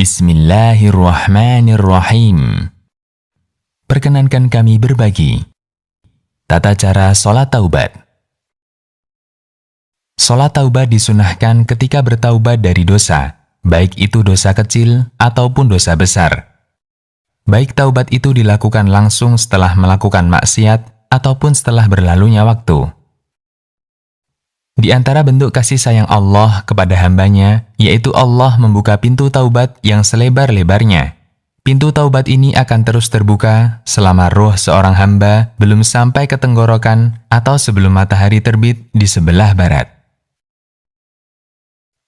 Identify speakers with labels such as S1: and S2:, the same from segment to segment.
S1: Bismillahirrahmanirrahim. Perkenankan kami berbagi tata cara sholat taubat. Sholat taubat disunahkan ketika bertaubat dari dosa, baik itu dosa kecil ataupun dosa besar. Baik taubat itu dilakukan langsung setelah melakukan maksiat ataupun setelah berlalunya waktu. Di antara bentuk kasih sayang Allah kepada hambanya, yaitu Allah membuka pintu taubat yang selebar-lebarnya. Pintu taubat ini akan terus terbuka selama roh seorang hamba belum sampai ke tenggorokan atau sebelum matahari terbit di sebelah barat.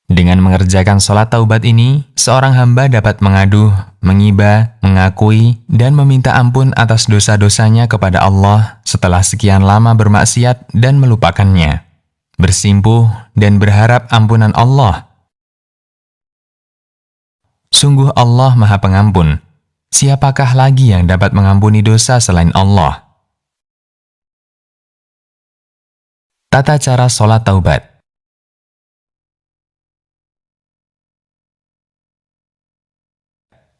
S1: Dengan mengerjakan sholat taubat ini, seorang hamba dapat mengadu, mengibah, mengakui, dan meminta ampun atas dosa-dosanya kepada Allah setelah sekian lama bermaksiat dan melupakannya, bersimpuh dan berharap ampunan Allah. Sungguh Allah Maha Pengampun. Siapakah lagi yang dapat mengampuni dosa selain Allah? Tata cara sholat taubat.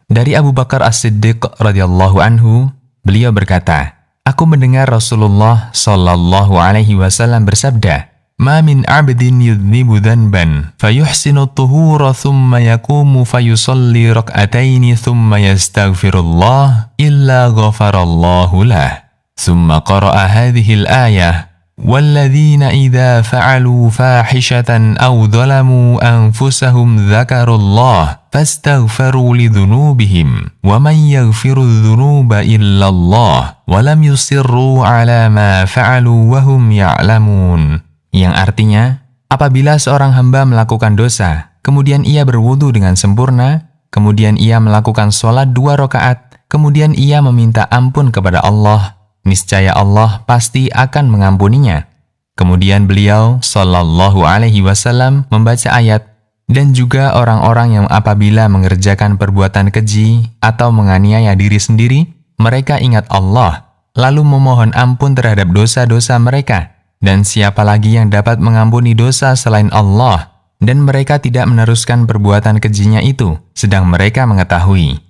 S1: Dari Abu Bakar As-Siddiq radhiyallahu anhu, beliau berkata, "Aku mendengar Rasulullah sallallahu alaihi wasallam bersabda, "Ma min 'abdin yudhnibu dhanban, fayuhsinu at-tuhura thumma yaqumu fayusalli rak'ataini thumma yastaghfirullah illa ghafarallahu lah." Thumma qara'a hadhihi al-ayah, "Walladzina idza fa'alu fahishatan aw dhalamu anfusahum dzakarullah fastaghfaru lidhunubihim wa man yaghfiru dhunuba illallah wa lam yusirru 'ala ma fa'alu wa hum ya'lamun." Yang artinya, apabila seorang hamba melakukan dosa, kemudian ia berwudu dengan sempurna, kemudian ia melakukan sholat 2 rakaat, kemudian ia meminta ampun kepada Allah, niscaya Allah pasti akan mengampuninya. Kemudian beliau sallallahu alaihi wasallam membaca ayat, "Dan juga orang-orang yang apabila mengerjakan perbuatan keji atau menganiaya diri sendiri, mereka ingat Allah, lalu memohon ampun terhadap dosa-dosa mereka. Dan siapa lagi yang dapat mengampuni dosa selain Allah, dan mereka tidak meneruskan perbuatan kejinya itu, sedang mereka mengetahui."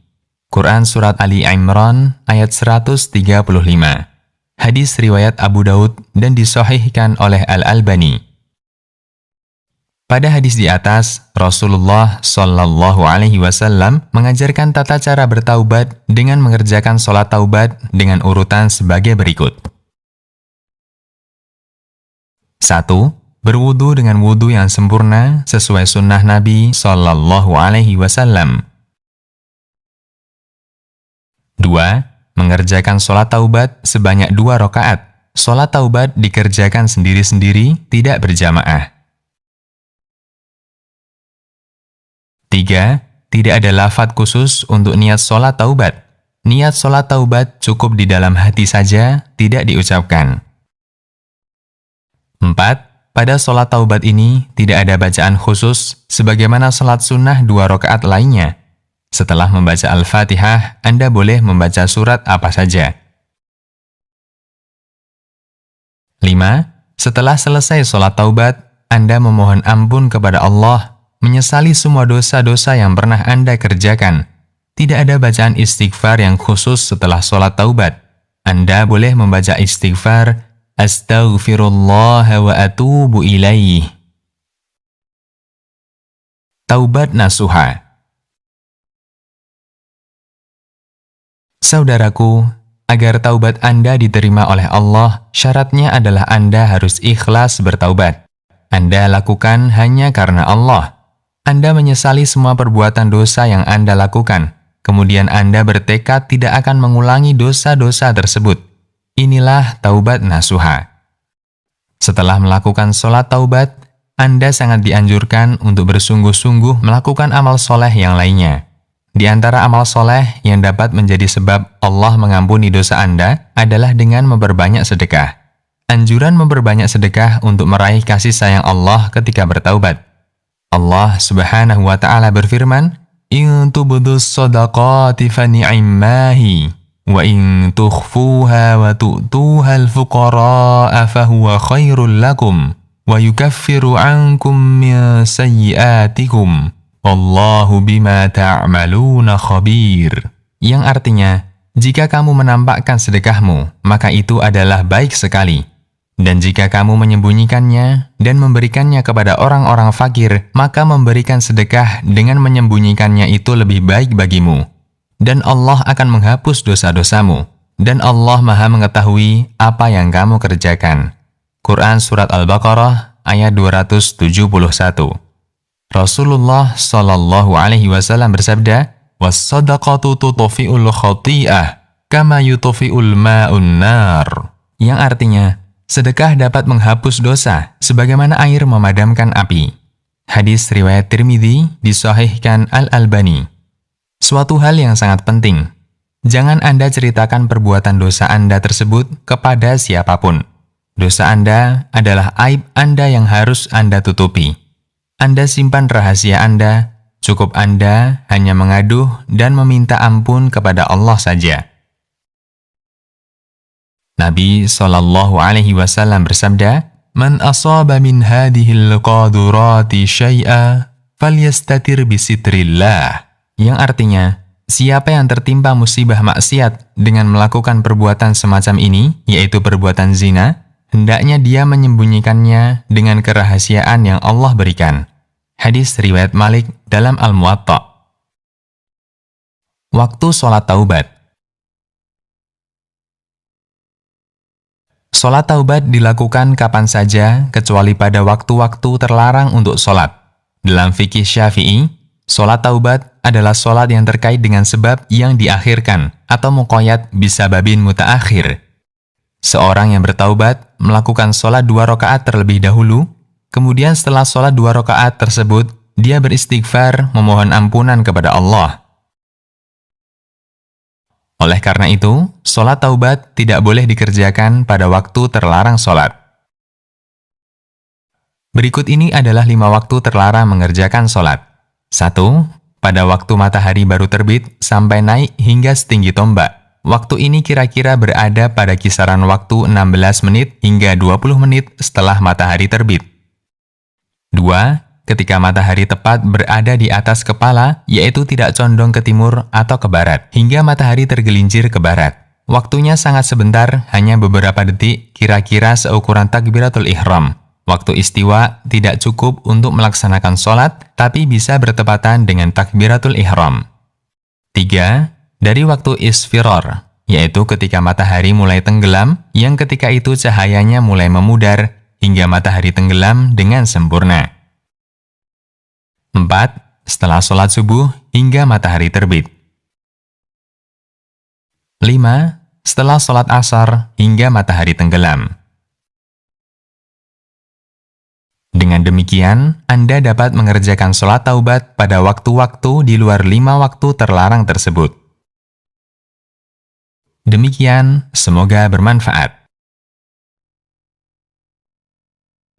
S1: Quran Surat Ali Imran ayat 135. Hadis riwayat Abu Daud dan disahihkan oleh Al-Albani. Pada hadis di atas, Rasulullah sallallahu alaihi wasallam mengajarkan tata cara bertaubat dengan mengerjakan sholat taubat dengan urutan sebagai berikut. 1. Berwudu dengan wudu yang sempurna sesuai sunnah Nabi sallallahu alaihi wasallam. 2. Mengerjakan sholat taubat sebanyak 2 rakaat. Sholat taubat dikerjakan sendiri-sendiri, tidak berjamaah. 3. Tidak ada lafadz khusus untuk niat sholat taubat. Niat sholat taubat cukup di dalam hati saja, tidak diucapkan. 4. Pada sholat taubat ini tidak ada bacaan khusus sebagaimana sholat sunnah 2 rakaat lainnya. Setelah membaca Al-Fatihah, Anda boleh membaca surat apa saja. 5. Setelah selesai sholat taubat, Anda memohon ampun kepada Allah, menyesali semua dosa-dosa yang pernah Anda kerjakan. Tidak ada bacaan istighfar yang khusus setelah sholat taubat. Anda boleh membaca istighfar, "Astaghfirullah wa atubu ilaih." Taubat nasuha. Saudaraku, agar taubat Anda diterima oleh Allah, syaratnya adalah Anda harus ikhlas bertaubat. Anda lakukan hanya karena Allah. Anda menyesali semua perbuatan dosa yang Anda lakukan. Kemudian Anda bertekad tidak akan mengulangi dosa-dosa tersebut. Inilah taubat nasuha. Setelah melakukan sholat taubat, Anda sangat dianjurkan untuk bersungguh-sungguh melakukan amal soleh yang lainnya. Di antara amal soleh yang dapat menjadi sebab Allah mengampuni dosa Anda adalah dengan memperbanyak sedekah. Anjuran memperbanyak sedekah untuk meraih kasih sayang Allah ketika bertaubat. Allah Subhanahu wa Ta'ala berfirman, "In tubdus shadaqati fa ni'immahi, wa in tukhfuha wa tu'tuha al-fuqara'a fa huwa khairul lakum, wa yukaffiru 'ankum min sayyi'atikum, Wallahu bima ta'maluna khabir. Yang artinya, jika kamu menampakkan sedekahmu, maka itu adalah baik sekali. Dan jika kamu menyembunyikannya dan memberikannya kepada orang-orang fakir, maka memberikan sedekah dengan menyembunyikannya itu lebih baik bagimu. Dan Allah akan menghapus dosa-dosamu. Dan Allah Maha mengetahui apa yang kamu kerjakan. Quran Surat Al-Baqarah ayat 271. Rasulullah Shallallahu Alaihi Wasallam bersabda, "Was-sadaqatu tutfi'ul khati'ah, kama yutfi'ul ma'un nar." Yang artinya, sedekah dapat menghapus dosa, sebagaimana air memadamkan api. Hadis riwayat Tirmidzi, disahihkan Al-Albani. Suatu hal yang sangat penting, jangan Anda ceritakan perbuatan dosa Anda tersebut kepada siapapun. Dosa Anda adalah aib Anda yang harus Anda tutupi. Anda simpan rahasia Anda, cukup Anda hanya mengaduh dan meminta ampun kepada Allah saja. Nabi Shallallahu Alaihi Wasallam bersabda, "Man asaba min hadhil qadurati syai'a, falyastatir bisitrillah." Yang artinya, siapa yang tertimpa musibah maksiat dengan melakukan perbuatan semacam ini, yaitu perbuatan zina, hendaknya dia menyembunyikannya dengan kerahasiaan yang Allah berikan. Hadis riwayat Malik dalam Al-Muwatta. Waktu sholat taubat. Sholat taubat dilakukan kapan saja kecuali pada waktu-waktu terlarang untuk sholat. Dalam fikih Syafi'i, sholat taubat adalah sholat yang terkait dengan sebab yang diakhirkan atau muqayyad bisababin mutaakhir. Seorang yang bertaubat melakukan sholat 2 rakaat terlebih dahulu, kemudian setelah sholat 2 rakaat tersebut, dia beristighfar memohon ampunan kepada Allah. Oleh karena itu, sholat taubat tidak boleh dikerjakan pada waktu terlarang sholat. Berikut ini adalah 5 waktu terlarang mengerjakan sholat. 1. Pada waktu matahari baru terbit sampai naik hingga setinggi tombak. Waktu ini kira-kira berada pada kisaran waktu 16 menit hingga 20 menit setelah matahari terbit. 2. Ketika matahari tepat berada di atas kepala, yaitu tidak condong ke timur atau ke barat, hingga matahari tergelincir ke barat. Waktunya sangat sebentar, hanya beberapa detik, kira-kira seukuran takbiratul ihram. Waktu istiwa tidak cukup untuk melaksanakan sholat, tapi bisa bertepatan dengan takbiratul ihram. 3. Dari waktu isfiror, yaitu ketika matahari mulai tenggelam, yang ketika itu cahayanya mulai memudar, hingga matahari tenggelam dengan sempurna. 4. Setelah sholat subuh hingga matahari terbit. 5. Setelah sholat asar hingga matahari tenggelam. Dengan demikian, Anda dapat mengerjakan sholat taubat pada waktu-waktu di luar 5 waktu terlarang tersebut. Demikian, semoga bermanfaat.